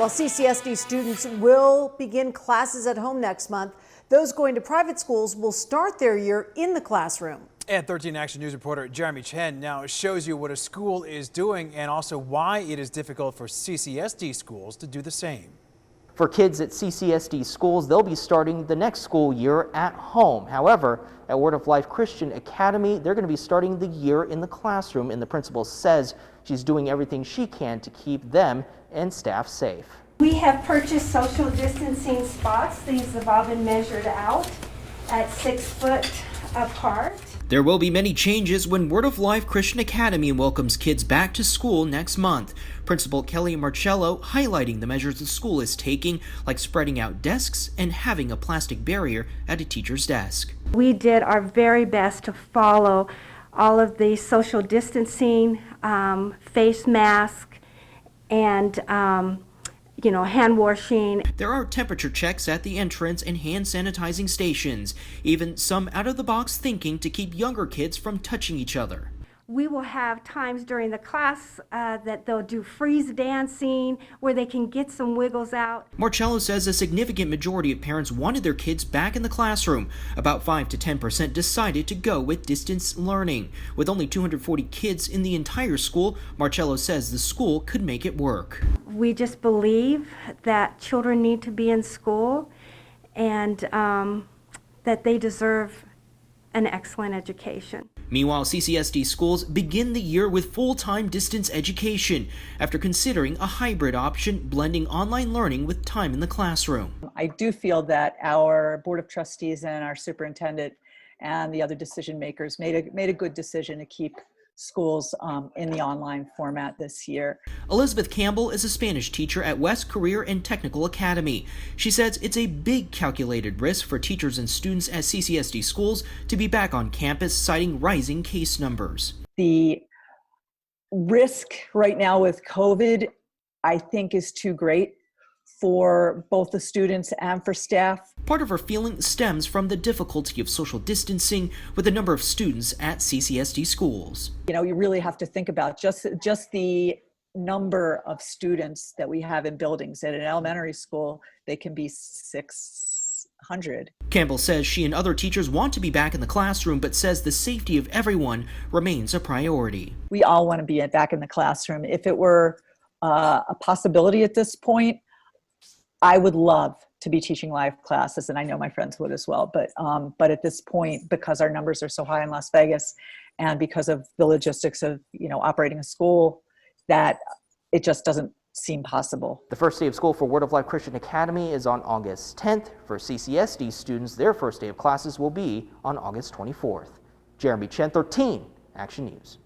While CCSD students will begin classes at home next month, those going to private schools will start their year in the classroom. And 13 Action News reporter Jeremy Chen now shows you what a school is doing and also why it is difficult for CCSD schools to do the same. For kids at CCSD schools, they'll be starting the next school year at home. However, at Word of Life Christian Academy, they're going to be starting the year in the classroom, and the principal says she's doing everything she can to keep them and staff safe. We have purchased social distancing spots. These have all been measured out at 6 foot apart. There will be many changes when Word of Life Christian Academy welcomes kids back to school next month. Principal Kelly Marcello highlighting the measures the school is taking, like spreading out desks and having a plastic barrier at a teacher's desk. We did our very best to follow all of the social distancing, face mask, and hand washing. There are temperature checks at the entrance and hand sanitizing stations, even some out-of-the-box thinking to keep younger kids from touching each other. We will have times during the class that they'll do freeze dancing where they can get some wiggles out. Marcello says a significant majority of parents wanted their kids back in the classroom. About 5 to 10% decided to go with distance learning. With only 240 kids in the entire school, Marcello says the school could make it work. We just believe that children need to be in school and that they deserve an excellent education. Meanwhile, CCSD schools begin the year with full-time distance education after considering a hybrid option blending online learning with time in the classroom. I do feel that our Board of Trustees and our superintendent and the other decision makers made a good decision to keep schools in the online format this year. Elizabeth Campbell is a Spanish teacher at West Career and Technical Academy. She says it's a big calculated risk for teachers and students at CCSD schools to be back on campus, citing rising case numbers. The risk right now with COVID, I think, is too great for both the students and for staff. Part of her feeling stems from the difficulty of social distancing with the number of students at CCSD schools. You really have to think about just the number of students that we have in buildings. At an elementary school, they can be 600. Campbell says she and other teachers want to be back in the classroom, but says the safety of everyone remains a priority. We all want to be back in the classroom. If it were a possibility at this point, I would love to be teaching live classes, and I know my friends would as well. But at this point, because our numbers are so high in Las Vegas, and because of the logistics of operating a school, that it just doesn't seem possible. The first day of school for Word of Life Christian Academy is on August 10th. For CCSD students, their first day of classes will be on August 24th. Jeremy Chen, 13 Action News.